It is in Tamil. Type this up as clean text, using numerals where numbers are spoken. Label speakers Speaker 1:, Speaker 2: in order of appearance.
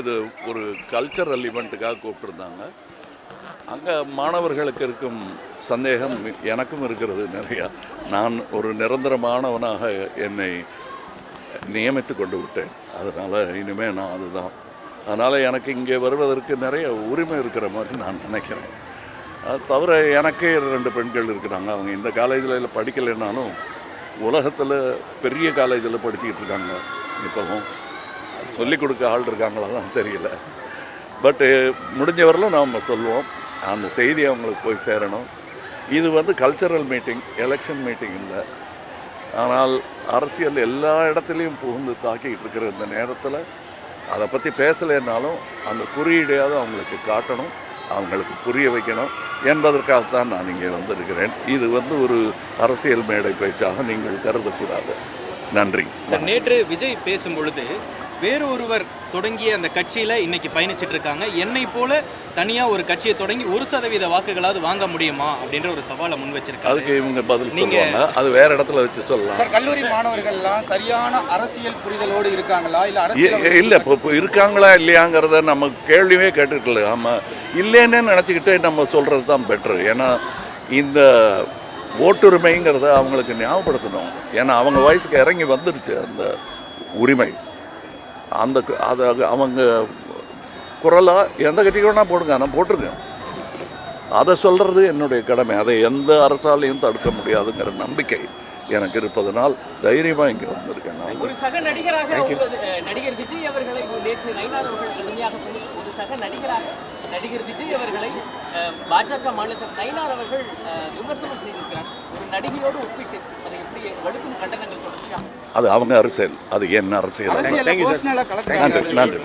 Speaker 1: இது ஒரு கல்ச்சரல் ஈவெண்ட்டுக்காக கூப்பிட்டுருந்தாங்க. அங்கே மாணவர்களுக்கு இருக்கும் சந்தேகம் எனக்கும் இருக்கிறது நிறையா. நான் ஒரு நிரந்தரமானவனாக என்னை நியமித்து கொண்டு விட்டேன். அதனால் இனிமேல் நான் அதுதான். அதனால் எனக்கு இங்கே வருவதற்கு நிறைய உரிமை இருக்கிற மாதிரி நான் நினைக்கிறேன். அது தவிர எனக்கே 2 பெண்கள் இருக்கிறாங்க. அவங்க இந்த காலேஜில் படிக்கலைன்னாலும் உலகத்தில் பெரிய காலேஜில் படிச்சுக்கிட்டு இருக்காங்க. இப்போவும் சொல்லிக் கொடுக்க ஆள் இருக்காங்களா தான் தெரியல. பட்டு முடிஞ்சவரையிலும் நாம் சொல்லுவோம். அந்த செய்தி அவங்களுக்கு போய் சேரணும். இது கல்ச்சரல் மீட்டிங், எலெக்ஷன் மீட்டிங் இல்லை. ஆனால் அரசியல் எல்லா இடத்துலையும் புகுந்து தாக்கிக்கிட்டு இருக்கிற இந்த நேரத்தில் அதை பற்றி பேசலைன்னாலும் அந்த குறியீடையாவது அவங்களுக்கு காட்டணும், அவங்களுக்கு புரிய வைக்கணும் என்பதற்காகத்தான் நான் இங்கே வந்திருக்கிறேன். இது ஒரு அரசியல் மேடை பேச்சாக நீங்கள் கருதக்கூடாது. நன்றி.
Speaker 2: நேற்று விஜய் பேசும் பொழுது வேறு ஒருவர் தொடங்கிய அந்த கட்சியில் இன்னைக்கு பயணிச்சுட்டு இருக்காங்க, என்னை போல தனியாக ஒரு கட்சியை தொடங்கி 1% வாக்குகளாவது வாங்க முடியுமா அப்படின்ற ஒரு சவாலை முன் வச்சிருக்காங்க.
Speaker 1: அதுக்கு இவங்க பதில் சொல்லுவாங்க. அது வேற இடத்துல வச்சு சொல்லலாம்.
Speaker 3: சார், கல்லூரி மாணவர்கள்லாம் சரியான அரசியல் புரிதலோடு இருக்காங்களா
Speaker 1: இல்லை இப்போ இருக்காங்களா இல்லையாங்கிறத நம்ம கேள்வியே கேட்டுக்கல. ஆமாம், இல்லைன்னு நினச்சிக்கிட்டே நம்ம சொல்கிறது தான் பெட்ரு. ஏன்னா இந்த ஓட்டுரிமைங்கிறத அவங்களுக்கு ஞாபகப்படுத்தணும். ஏன்னா அவங்க வயசுக்கு இறங்கி வந்துடுச்சு அந்த உரிமை. அதை அவங்க குரலாக எந்த கட்சிக்கு வேணால் போடுங்க, நான் போட்டிருக்கேன். அதை சொல்கிறது என்னுடைய கடமை. அதை எந்த அரசாலையும் தடுக்க முடியாதுங்கிற நம்பிக்கை எனக்கு இருப்பதனால் தைரியமாக இங்கே வந்திருக்கேன். நான்
Speaker 4: ஒரு சக நடிகராக நடிகர் விஜய் அவர்களை நேற்று நயினார் அவர்கள் கடுமையாக ஒரு சக நடிகராக நடிகர் விஜய் அவர்களை பாஜக மாநிலத்தில் நயினார் அவர்கள் விமர்சனம் செய்திருக்கிறார். ஒரு நடிகையோடு ஒப்பிட்டு அதை எப்படி வடுக்கும் கண்டனங்கள் தொடர்ச்சியாக
Speaker 1: அது அவங்க அரசியல், அது என்ன அரசியல்.
Speaker 3: நன்றி.